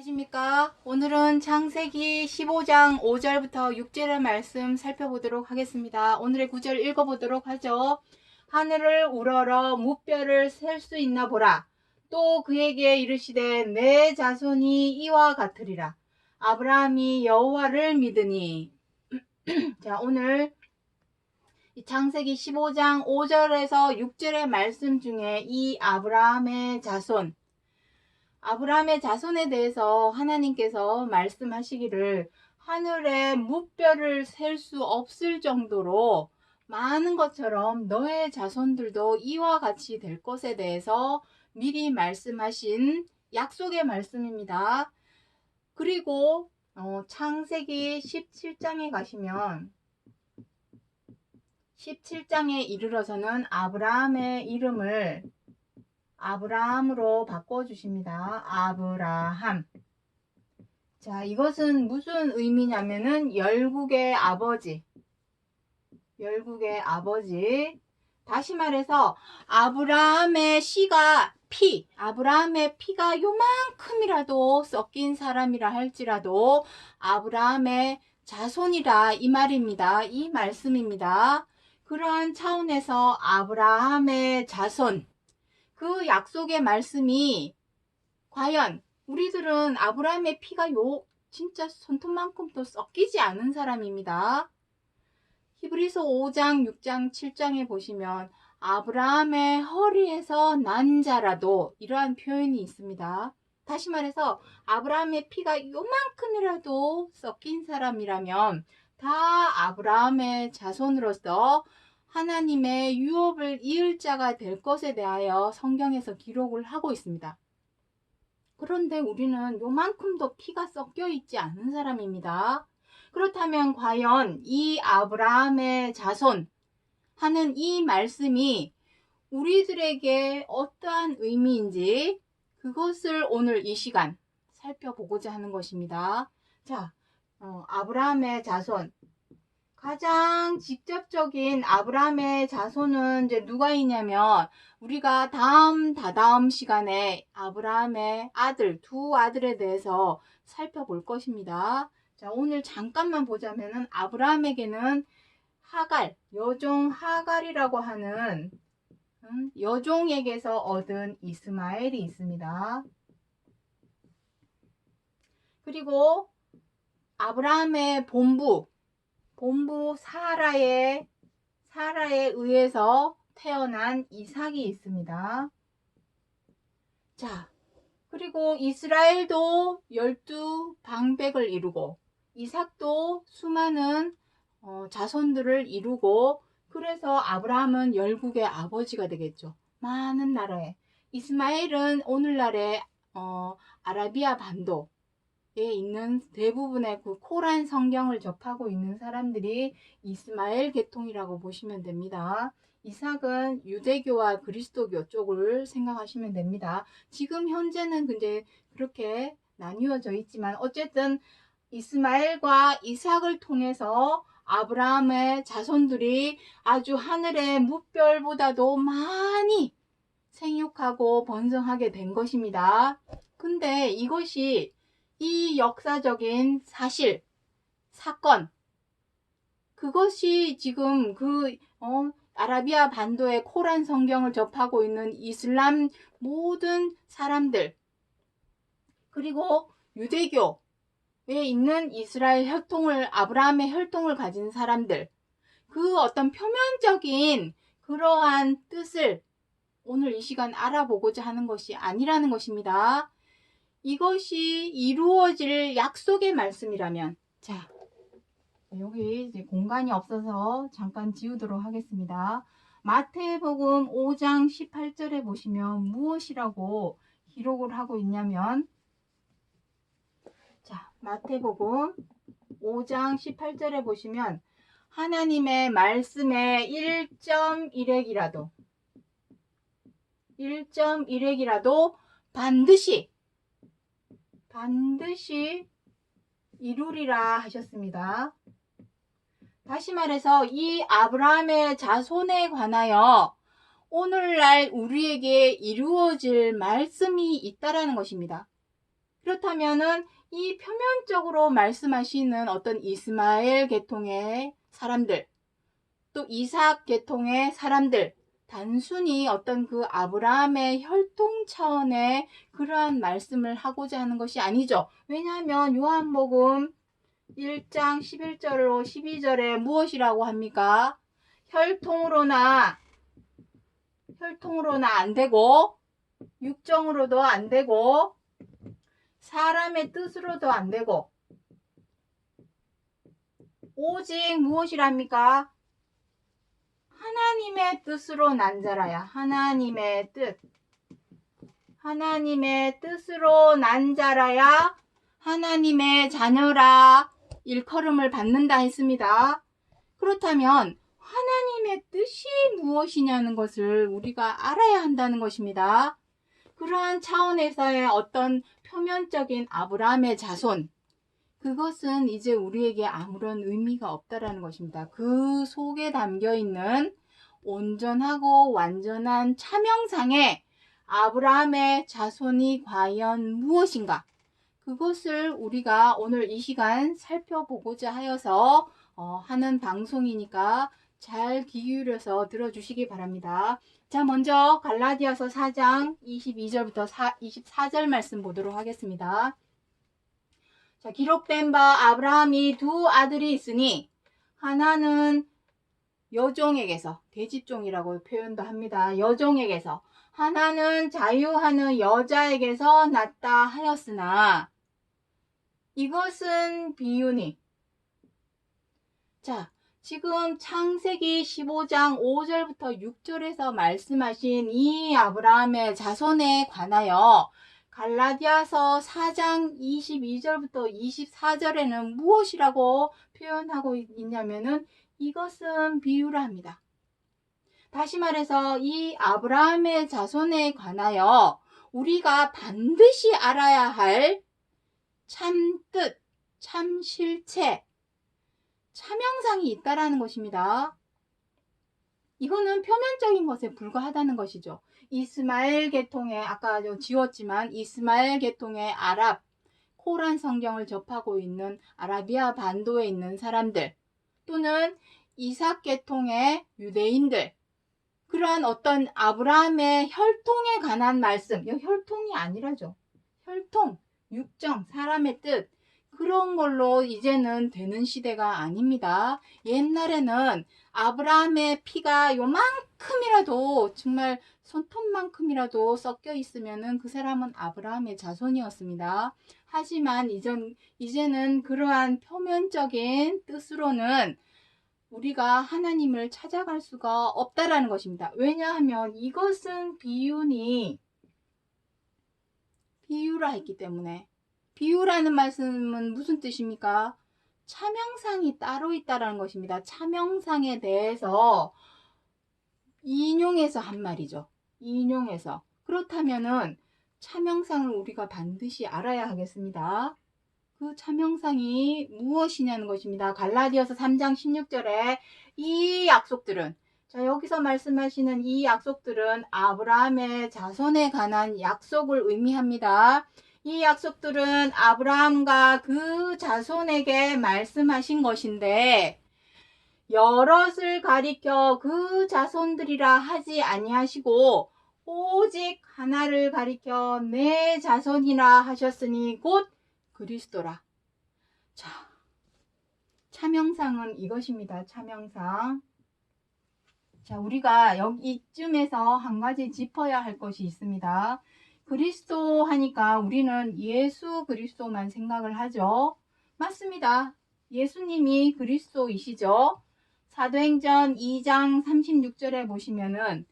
안녕하십니까? 오늘은 창세기 15장 5절부터 6절의 말씀 살펴보도록 하겠습니다. 오늘의 구절 읽어보도록 하죠. 하늘을 우러러 무뼈를 셀 수 있나 보라. 또 그에게 이르시되 내 자손이 이와 같으리라. 아브라함이 여호와를 믿으니. 자, 오늘 이 창세기 15장 5절에서 6절의 말씀 중에 이 아브라함의 자손에 대해서 하나님께서 말씀하시기를 하늘의 무뼈를 셀 수 없을 정도로 많은 것처럼 너의 자손들도 이와 같이 될 것에 대해서 미리 말씀하신 약속의 말씀입니다. 그리고 창세기 17장에 가시면 17장에 이르러서는 아브라함의 이름을 아브라함으로 바꿔주십니다. 아브라함. 자, 이것은 무슨 의미냐면은 열국의 아버지. 다시 말해서 아브라함의 피가 요만큼이라도 섞인 사람이라 할지라도 아브라함의 자손이라 이 말입니다. 이 말씀입니다. 그러한 차원에서 아브라함의 자손, 그 약속의 말씀이 과연 우리들은 아브라함의 피가 진짜 손톱만큼도 섞이지 않은 사람입니다. 히브리서 5장, 6장, 7장에 보시면 아브라함의 허리에서 난 자라도 이러한 표현이 있습니다. 다시 말해서 아브라함의 피가 요만큼이라도 섞인 사람이라면 다 아브라함의 자손으로서 하나님의 유업을 이을 자가 될 것에 대하여 성경에서 기록을 하고 있습니다. 그런데 우리는 요만큼도 피가 섞여 있지 않은 사람입니다. 그렇다면 과연 이 아브라함의 자손 하는 이 말씀이 우리들에게 어떠한 의미인지 그것을 오늘 이 시간 살펴보고자 하는 것입니다. 자, 아브라함의 자손. 가장 직접적인 아브라함의 자손은 이제 누가 있냐면 우리가 다다음 시간에 아브라함의 두 아들에 대해서 살펴볼 것입니다. 자, 오늘 잠깐만 보자면은 아브라함에게는 여종 하갈이라고 하는 여종에게서 얻은 이스마엘이 있습니다. 그리고 아브라함의 본부 사라에 의해서 태어난 이삭이 있습니다. 자, 그리고 이스라엘도 12방백을 이루고 이삭도 수많은 자손들을 이루고 그래서 아브라함은 열국의 아버지가 되겠죠. 많은 나라에. 이스마엘은 오늘날의 아라비아 반도에 있는 대부분의 그 코란 성경을 접하고 있는 사람들이 이스마엘 계통이라고 보시면 됩니다. 이삭은 유대교와 그리스도교 쪽을 생각하시면 됩니다. 지금 현재는 근데 그렇게 나뉘어져 있지만 어쨌든 이스마엘과 이삭을 통해서 아브라함의 자손들이 아주 하늘의 무별보다도 많이 생육하고 번성하게 된 것입니다. 근데 이것이 이 역사적인 사건, 그것이 지금 아라비아 반도의 코란 성경을 접하고 있는 이슬람 모든 사람들, 그리고 유대교에 있는 아브라함의 혈통을 가진 사람들, 그 어떤 표면적인 그러한 뜻을 오늘 이 시간 알아보고자 하는 것이 아니라는 것입니다. 이것이 이루어질 약속의 말씀이라면, 자, 여기 이제 공간이 없어서 잠깐 지우도록 하겠습니다. 마태복음 5장 18절에 보시면 무엇이라고 기록을 하고 있냐면, 자, 마태복음 5장 18절에 보시면 하나님의 말씀에 1.1핵이라도 반드시 이루리라 하셨습니다. 다시 말해서 이 아브라함의 자손에 관하여 오늘날 우리에게 이루어질 말씀이 있다라는 것입니다. 그렇다면은 이 표면적으로 말씀하시는 어떤 이스마엘 계통의 사람들, 또 이삭 계통의 사람들, 단순히 어떤 그 아브라함의 혈통 차원의 그러한 말씀을 하고자 하는 것이 아니죠. 왜냐하면 요한복음 1장 11절로 12절에 무엇이라고 합니까? 혈통으로나 안 되고, 육정으로도 안 되고, 사람의 뜻으로도 안 되고, 오직 무엇이랍니까? 하나님의 뜻으로 난 자라야. 하나님의 뜻으로 난 자라야 하나님의 자녀라 일컬음을 받는다 했습니다. 그렇다면 하나님의 뜻이 무엇이냐는 것을 우리가 알아야 한다는 것입니다. 그러한 차원에서의 어떤 표면적인 아브라함의 자손, 그것은 이제 우리에게 아무런 의미가 없다라는 것입니다. 그 속에 담겨 있는 온전하고 완전한 차명상의 아브라함의 자손이 과연 무엇인가? 그것을 우리가 오늘 이 시간 살펴보고자 하여서 하는 방송이니까 잘 귀 기울여서 들어주시기 바랍니다. 자, 먼저 갈라디아서 4장 22절부터 24절 말씀 보도록 하겠습니다. 자, 기록된 바 아브라함이 두 아들이 있으니 하나는 여종에게서, 계집종이라고 표현도 합니다. 여종에게서, 하나는 자유하는 여자에게서 났다 하였으나 이것은 비유니. 자, 지금 창세기 15장 5절부터 6절에서 말씀하신 이 아브라함의 자손에 관하여 갈라디아서 4장 22절부터 24절에는 무엇이라고 표현하고 있냐면은 이것은 비유라 합니다. 다시 말해서 이 아브라함의 자손에 관하여 우리가 반드시 알아야 할 참뜻, 참실체, 차명상이 있다라는 것입니다. 이거는 표면적인 것에 불과하다는 것이죠. 이스마엘 계통의, 아까 지웠지만 이스마엘 계통의 아랍, 코란 성경을 접하고 있는 아라비아 반도에 있는 사람들, 또는 이삭 계통의 유대인들, 그러한 어떤 아브라함의 혈통에 관한 말씀, 혈통이 아니라죠. 혈통, 육정, 사람의 뜻, 그런 걸로 이제는 되는 시대가 아닙니다. 옛날에는 아브라함의 피가 요만큼이라도, 정말 손톱만큼이라도 섞여 있으면은 그 사람은 아브라함의 자손이었습니다. 하지만 이제는 그러한 표면적인 뜻으로는 우리가 하나님을 찾아갈 수가 없다라는 것입니다. 왜냐하면 이것은 비유라 했기 때문에. 비유라는 말씀은 무슨 뜻입니까? 차명상이 따로 있다라는 것입니다. 차명상에 대해서 인용해서 한 말이죠. 인용해서. 그렇다면은 차명상을 우리가 반드시 알아야 하겠습니다. 그 차명상이 무엇이냐는 것입니다. 갈라디아서 3장 16절에 이 약속들은, 자, 여기서 말씀하시는 이 약속들은 아브라함의 자손에 관한 약속을 의미합니다. 이 약속들은 아브라함과 그 자손에게 말씀하신 것인데 여럿을 가리켜 그 자손들이라 하지 아니하시고 오직 하나를 가리켜 내 자손이라 하셨으니 곧 그리스도라. 자, 차명상은 이것입니다. 차명상. 자, 우리가 이쯤에서 한 가지 짚어야 할 것이 있습니다. 그리스도 하니까 우리는 예수 그리스도만 생각을 하죠. 맞습니다. 예수님이 그리스도이시죠. 사도행전 2장 36절에 보시면은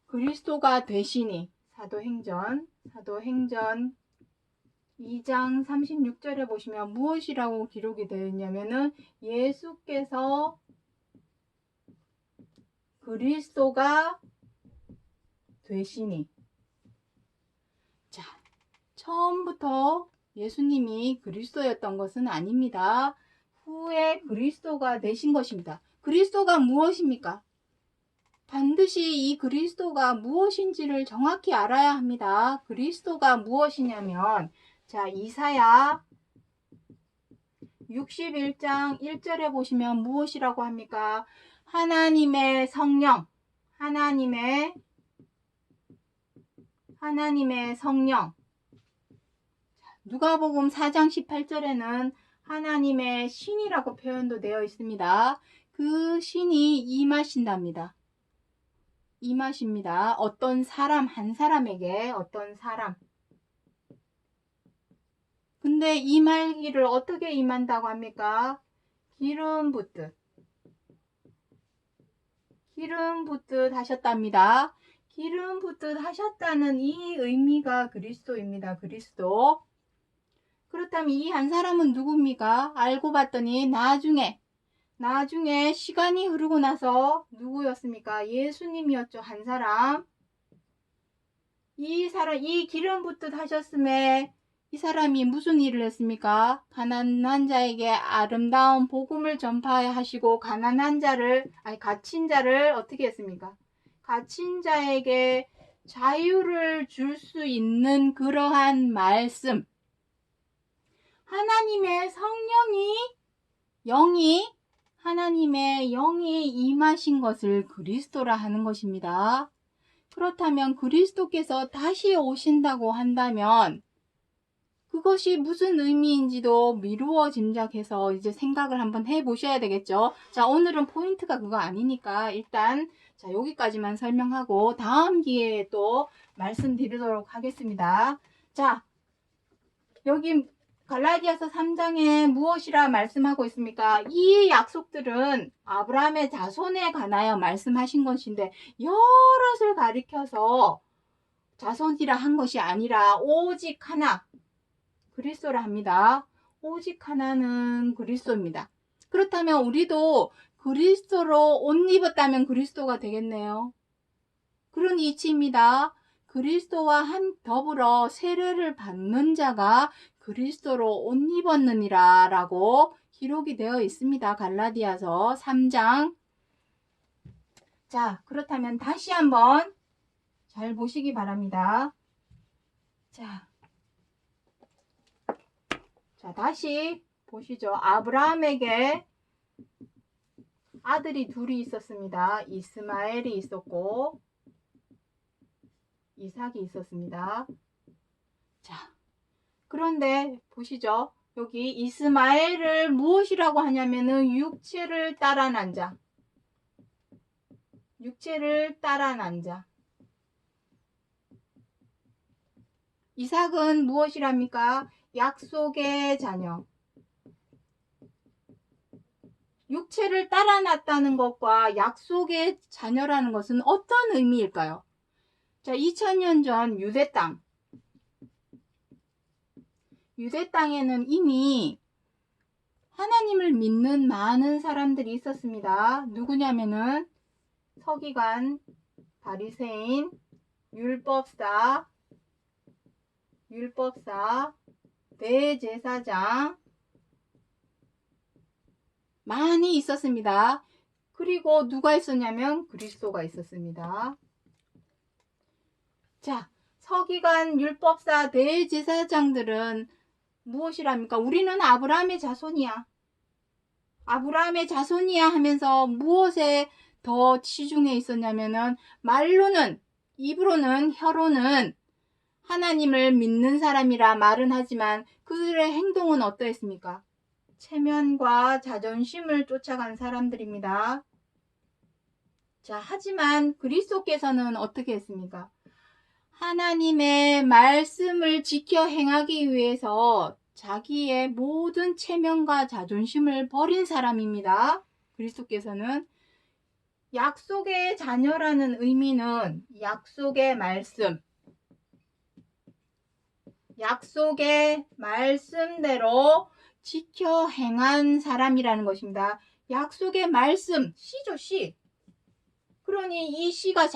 그리스도가 되시니, 사도행전 2장 36절에 보시면 무엇이라고 기록이 되어 있냐면은 예수께서 그리스도가 되시니. 자, 처음부터 예수님이 그리스도였던 것은 아닙니다. 후에 그리스도가 되신 것입니다. 그리스도가 무엇입니까? 반드시 이 그리스도가 무엇인지를 정확히 알아야 합니다. 그리스도가 무엇이냐면 자, 이사야 61장 1절에 보시면 무엇이라고 합니까? 하나님의 성령, 하나님의 성령. 누가복음 4장 18절에는 하나님의 신이라고 표현도 되어 있습니다. 그 신이 임하신답니다. 임하십니다. 어떤 사람, 한 사람에게, 어떤 사람. 근데 임하기를 어떻게 임한다고 합니까? 기름 붓듯. 기름 붓듯 하셨답니다. 기름 붓듯 하셨다는 이 의미가 그리스도입니다. 그리스도. 그렇다면 이 한 사람은 누굽니까? 알고 봤더니 나중에 시간이 흐르고 나서 누구였습니까? 예수님이었죠. 한 사람. 이 기름 붓듯 하셨음에 이 사람이 무슨 일을 했습니까? 가난한 자에게 아름다운 복음을 전파하시고 갇힌 자를 어떻게 했습니까? 갇힌 자에게 자유를 줄 수 있는 그러한 말씀. 하나님의 영이 임하신 것을 그리스도라 하는 것입니다. 그렇다면 그리스도께서 다시 오신다고 한다면 그것이 무슨 의미인지도 미루어 짐작해서 이제 생각을 한번 해보셔야 되겠죠. 자, 오늘은 포인트가 그거 아니니까 일단 자, 여기까지만 설명하고 다음 기회에 또 말씀드리도록 하겠습니다. 자, 여기 갈라디아서 3장에 무엇이라 말씀하고 있습니까? 이 약속들은 아브라함의 자손에 관하여 말씀하신 것인데 여럿을 가리켜서 자손이라 한 것이 아니라 오직 하나, 그리스도라 합니다. 오직 하나는 그리스도입니다. 그렇다면 우리도 그리스도로 옷 입었다면 그리스도가 되겠네요. 그런 이치입니다. 그리스도와 더불어 세례를 받는 자가 그리스도로 옷 입었느니라 라고 기록이 되어 있습니다. 갈라디아서 3장. 자, 그렇다면 다시 한번 잘 보시기 바랍니다. 자, 다시 보시죠. 아브라함에게 아들이 둘이 있었습니다. 이스마엘이 있었고 이삭이 있었습니다. 자, 그런데 보시죠. 여기 이스마엘을 무엇이라고 하냐면은 육체를 따라 난 자. 육체를 따라 난 자. 이삭은 무엇이랍니까? 약속의 자녀. 육체를 따라 났다는 것과 약속의 자녀라는 것은 어떤 의미일까요? 자, 2000년 전 유대 땅에는 이미 하나님을 믿는 많은 사람들이 있었습니다. 누구냐면은 서기관, 바리새인, 율법사, 대제사장 많이 있었습니다. 그리고 누가 있었냐면 그리스도가 있었습니다. 자, 서기관, 율법사, 대제사장들은 무엇이랍니까? 우리는 아브라함의 자손이야. 아브라함의 자손이야 하면서 무엇에 더 치중해 있었냐면은 말로는, 입으로는, 혀로는 하나님을 믿는 사람이라 말은 하지만 그들의 행동은 어떠했습니까? 체면과 자존심을 쫓아간 사람들입니다. 자, 하지만 그리스도께서는 어떻게 했습니까? 하나님의 말씀을 지켜 행하기 위해서 자기의 모든 체면과 자존심을 버린 사람입니다. 그리스도께서는 약속의 자녀라는 의미는 약속의 말씀대로 지켜 행한 사람이라는 것입니다. 약속의 말씀, 씨죠, 씨. 그러니 이 씨가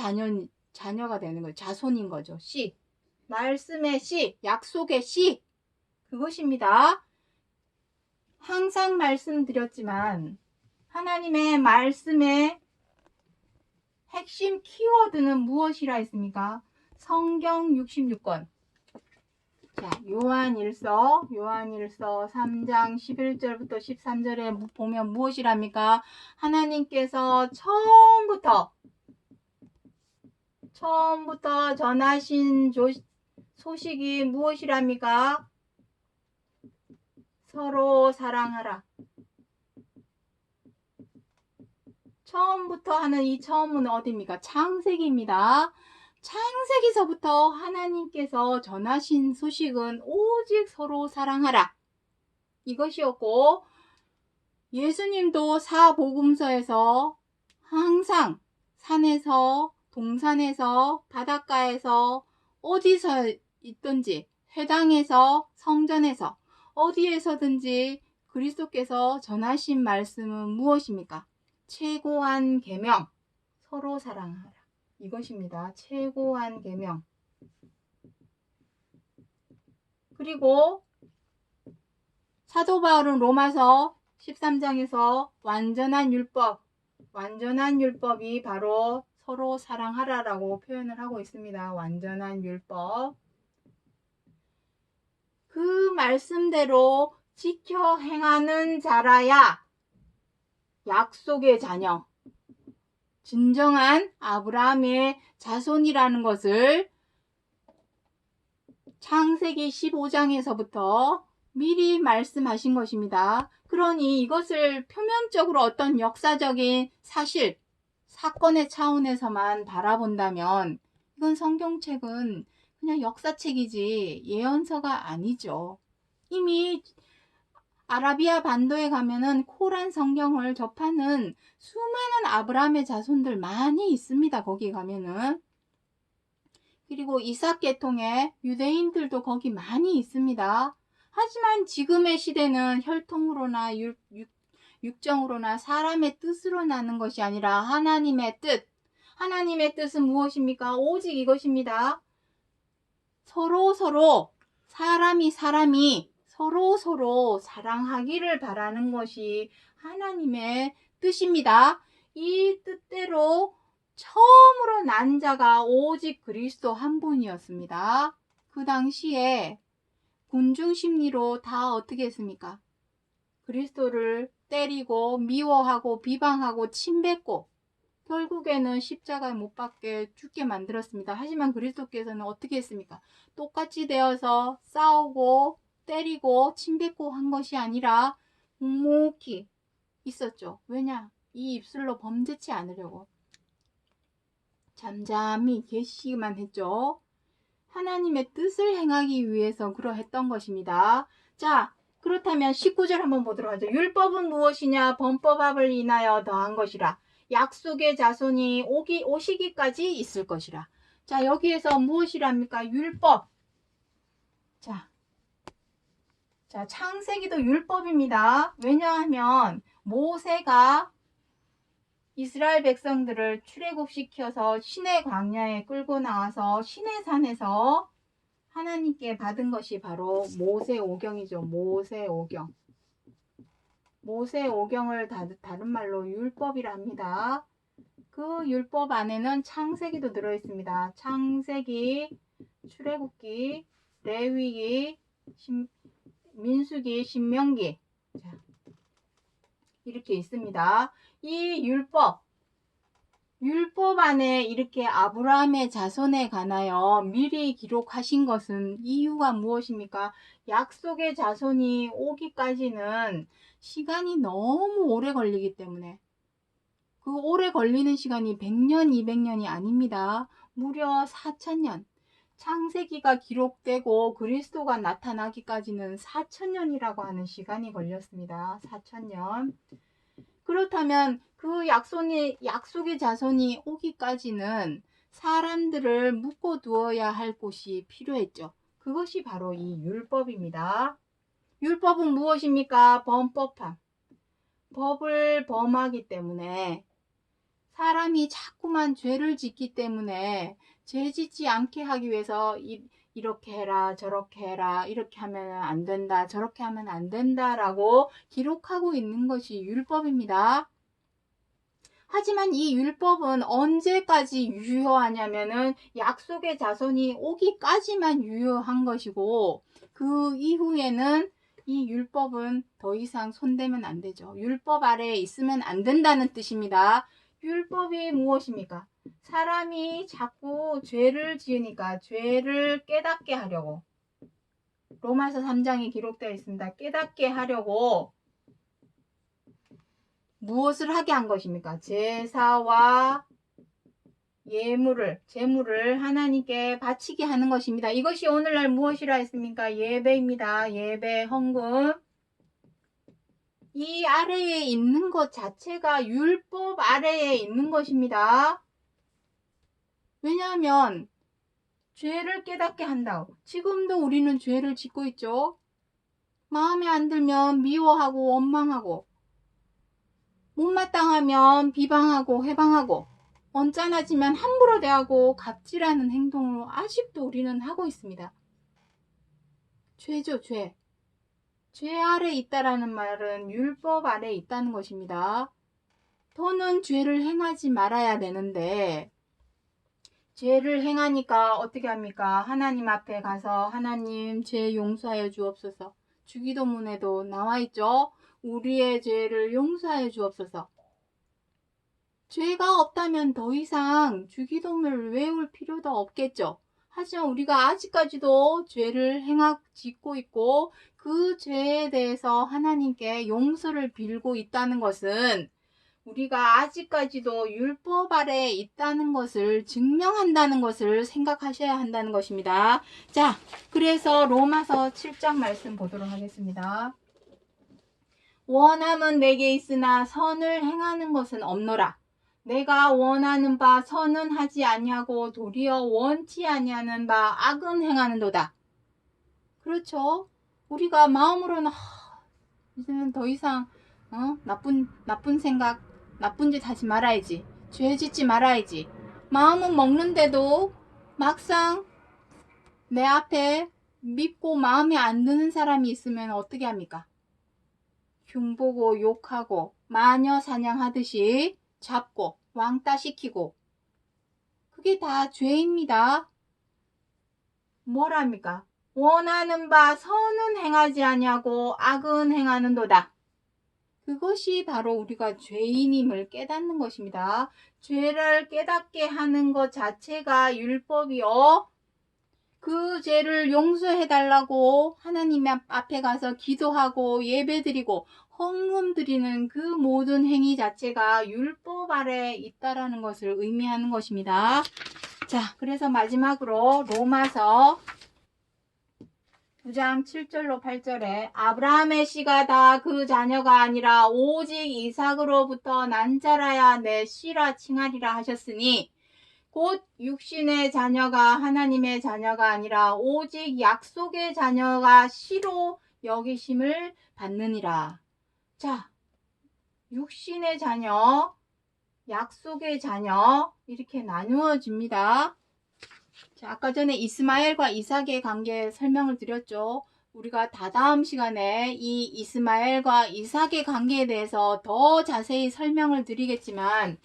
자녀가 되는 거예요. 자손인 거죠. 씨. 말씀의 씨, 약속의 씨. 그것입니다. 항상 말씀드렸지만 하나님의 말씀의 핵심 키워드는 무엇이라 했습니까? 성경 66권. 자, 요한일서 3장 11절부터 13절에 보면 무엇이랍니까? 하나님께서 처음부터 전하신 소식이 무엇이랍니까? 서로 사랑하라. 처음부터 하는 이 처음은 어디입니까? 창세기입니다. 창세기서부터 하나님께서 전하신 소식은 오직 서로 사랑하라. 이것이었고, 예수님도 사복음서에서 항상 산에서, 동산에서, 바닷가에서, 어디서 있든지, 회당에서, 성전에서, 어디에서든지 그리스도께서 전하신 말씀은 무엇입니까? 최고한 계명, 서로 사랑하라. 이것입니다. 최고한 계명. 그리고 사도 바울은 로마서 13장에서 완전한 율법이 바로 서로 사랑하라라고 표현을 하고 있습니다. 완전한 율법. 그 말씀대로 지켜 행하는 자라야 약속의 자녀, 진정한 아브라함의 자손이라는 것을 창세기 15장에서부터 미리 말씀하신 것입니다. 그러니 이것을 표면적으로 어떤 역사적인 사실, 사건의 차원에서만 바라본다면 이건 성경책은 그냥 역사책이지 예언서가 아니죠. 이미 아라비아 반도에 가면은 코란 성경을 접하는 수많은 아브라함의 자손들 많이 있습니다. 거기 가면은. 그리고 이삭 계통의 유대인들도 거기 많이 있습니다. 하지만 지금의 시대는 혈통으로나 육정으로나 사람의 뜻으로 나는 것이 아니라 하나님의 뜻. 하나님의 뜻은 무엇입니까? 오직 이것입니다. 서로 사람이 서로 사랑하기를 바라는 것이 하나님의 뜻입니다. 이 뜻대로 처음으로 난 자가 오직 그리스도 한 분이었습니다. 그 당시에 군중 심리로 다 어떻게 했습니까? 그리스도를 때리고 미워하고 비방하고 침뱉고 결국에는 십자가에 못 박게 죽게 만들었습니다. 하지만 그리스도께서는 어떻게 했습니까? 똑같이 되어서 싸우고 때리고 침뱉고 한 것이 아니라 묵묵히 있었죠. 왜냐? 이 입술로 범죄치 않으려고 잠잠히 계시기만 했죠. 하나님의 뜻을 행하기 위해서 그러했던 것입니다. 자, 그렇다면 19절 한번 보도록 하죠. 율법은 무엇이냐? 범법합을 인하여 더한 것이라. 약속의 자손이 오시기까지 있을 것이라. 자, 여기에서 무엇이랍니까? 율법. 자, 창세기도 율법입니다. 왜냐하면 모세가 이스라엘 백성들을 출애굽시켜서 시내 광야에 끌고 나와서 시내산에서 하나님께 받은 것이 바로 모세오경이죠. 모세오경. 모세오경을 다른 말로 율법이라 합니다. 그 율법 안에는 창세기도 들어있습니다. 창세기, 출애굽기, 레위기, 민수기, 신명기. 자, 이렇게 있습니다. 이 율법 안에 이렇게 아브라함의 자손에 관하여 미리 기록하신 것은 이유가 무엇입니까? 약속의 자손이 오기까지는 시간이 너무 오래 걸리기 때문에 그 오래 걸리는 시간이 100년, 200년이 아닙니다. 무려 4000년. 창세기가 기록되고 그리스도가 나타나기까지는 4000년이라고 하는 시간이 걸렸습니다. 4000년. 그렇다면 그 약속의 자손이 오기까지는 사람들을 묶어두어야 할 곳이 필요했죠. 그것이 바로 이 율법입니다. 율법은 무엇입니까? 범법함. 법을 범하기 때문에 사람이 자꾸만 죄를 짓기 때문에 죄 짓지 않게 하기 위해서 이렇게 해라 저렇게 해라 이렇게 하면 안 된다 저렇게 하면 안 된다라고 기록하고 있는 것이 율법입니다. 하지만 이 율법은 언제까지 유효하냐면은 약속의 자손이 오기까지만 유효한 것이고 그 이후에는 이 율법은 더 이상 손대면 안 되죠. 율법 아래에 있으면 안 된다는 뜻입니다. 율법이 무엇입니까? 사람이 자꾸 죄를 지으니까 죄를 깨닫게 하려고, 로마서 3장에 기록되어 있습니다. 깨닫게 하려고 무엇을 하게 한 것입니까? 제사와 제물을 하나님께 바치게 하는 것입니다. 이것이 오늘날 무엇이라 했습니까? 예배입니다. 예배, 헌금. 이 아래에 있는 것 자체가 율법 아래에 있는 것입니다. 왜냐하면 죄를 깨닫게 한다고. 지금도 우리는 죄를 짓고 있죠. 마음에 안 들면 미워하고 원망하고, 못마땅하면 비방하고 해방하고, 언짢아지면 함부로 대하고 갑질하는 행동으로 아직도 우리는 하고 있습니다. 죄죠, 죄. 죄 아래 있다라는 말은 율법 아래 있다는 것입니다. 더는 죄를 행하지 말아야 되는데, 죄를 행하니까 어떻게 합니까? 하나님 앞에 가서 하나님 죄 용서하여 주옵소서. 주기도문에도 나와 있죠. 우리의 죄를 용서하여 주옵소서. 죄가 없다면 더 이상 주기도문을 외울 필요도 없겠죠. 하지만 우리가 아직까지도 죄를 짓고 있고 그 죄에 대해서 하나님께 용서를 빌고 있다는 것은 우리가 아직까지도 율법 아래에 있다는 것을 증명한다는 것을 생각하셔야 한다는 것입니다. 자, 그래서 로마서 7장 말씀 보도록 하겠습니다. 원함은 내게 있으나 선을 행하는 것은 없노라. 내가 원하는 바 선은 하지 아니하고 도리어 원치 아니하는 바 악은 행하는도다. 그렇죠? 우리가 마음으로는 이제는 더 이상 나쁜 생각, 나쁜 짓 하지 말아야지. 죄 짓지 말아야지. 마음은 먹는데도 막상 내 앞에 믿고 마음에 안 드는 사람이 있으면 어떻게 합니까? 흉보고 욕하고 마녀 사냥하듯이 잡고 왕따 시키고, 그게 다 죄입니다. 뭐랍니까? 원하는 바 선은 행하지 아니하고 악은 행하는도다. 그것이 바로 우리가 죄인임을 깨닫는 것입니다. 죄를 깨닫게 하는 것 자체가 율법이요. 그 죄를 용서해 달라고 하나님 앞에 가서 기도하고 예배드리고 헌금 드리는 그 모든 행위 자체가 율법 아래에 있다라는 것을 의미하는 것입니다. 자, 그래서 마지막으로 로마서 9장 7절로 8절에 아브라함의 씨가 다 그 자녀가 아니라 오직 이삭으로부터 난 자라야 내 씨라 칭하리라 하셨으니, 곧 육신의 자녀가 하나님의 자녀가 아니라 오직 약속의 자녀가 씨로 여기심을 받느니라. 자, 육신의 자녀, 약속의 자녀 이렇게 나누어집니다. 자, 아까 전에 이스마엘과 이삭의 관계 설명을 드렸죠. 우리가 다다음 시간에 이 이스마엘과 이삭의 관계에 대해서 더 자세히 설명을 드리겠지만,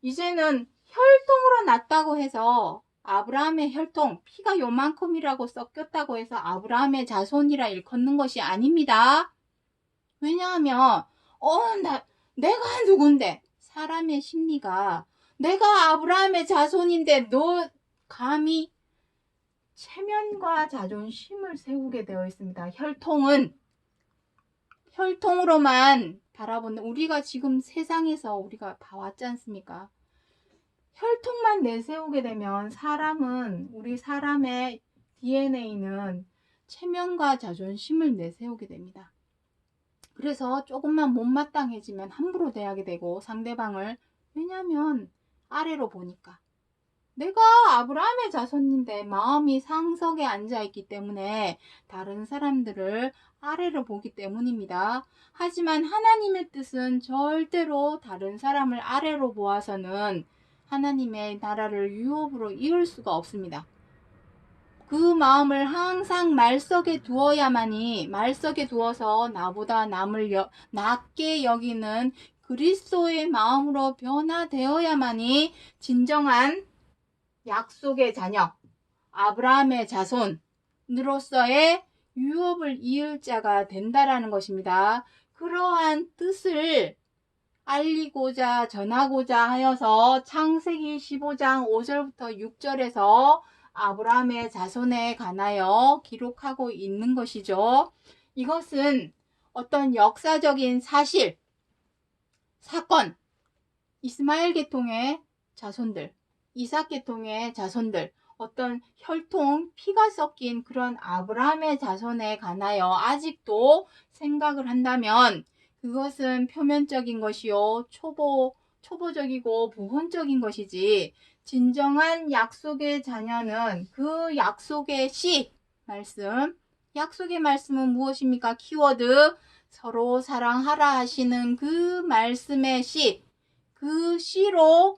이제는 혈통으로 났다고 해서 아브라함의 혈통, 피가 요만큼이라고 섞였다고 해서 아브라함의 자손이라 일컫는 것이 아닙니다. 왜냐하면 내가 누군데, 사람의 심리가 내가 아브라함의 자손인데 너 감히 체면과 자존심을 세우게 되어 있습니다. 혈통으로만 바라보는, 우리가 지금 세상에서 우리가 봐왔지 않습니까? 혈통만 내세우게 되면 우리 사람의 DNA는 체면과 자존심을 내세우게 됩니다. 그래서 조금만 못마땅해지면 함부로 대하게 되고 상대방을, 왜냐하면 아래로 보니까 내가 아브라함의 자손인데 마음이 상석에 앉아있기 때문에 다른 사람들을 아래로 보기 때문입니다. 하지만 하나님의 뜻은 절대로 다른 사람을 아래로 보아서는 하나님의 나라를 유업으로 이룰 수가 없습니다. 그 마음을 항상 말석에 두어야만이, 말석에 두어서 나보다 남을 낮게 여기는 그리스도의 마음으로 변화되어야만이 진정한 약속의 자녀, 아브라함의 자손으로서의 유업을 이을 자가 된다라는 것입니다. 그러한 뜻을 알리고자 전하고자 하여서 창세기 15장 5절부터 6절에서 아브라함의 자손에 관하여 기록하고 있는 것이죠. 이것은 어떤 역사적인 사실, 사건, 이스마엘 계통의 자손들, 이삭 계통의 자손들, 어떤 혈통, 피가 섞인 그런 아브라함의 자손에 관하여 아직도 생각을 한다면 그것은 표면적인 것이요, 초보적이고 부분적인 것이지, 진정한 약속의 자녀는 그 약속의 말씀, 약속의 말씀은 무엇입니까? 키워드, 서로 사랑하라 하시는 그 말씀의 그 씨로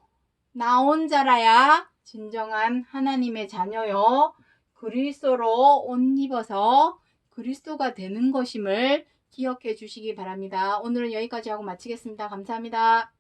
나온 자라야 진정한 하나님의 자녀요, 그리스도로 옷 입어서 그리스도가 되는 것임을 기억해 주시기 바랍니다. 오늘은 여기까지 하고 마치겠습니다. 감사합니다.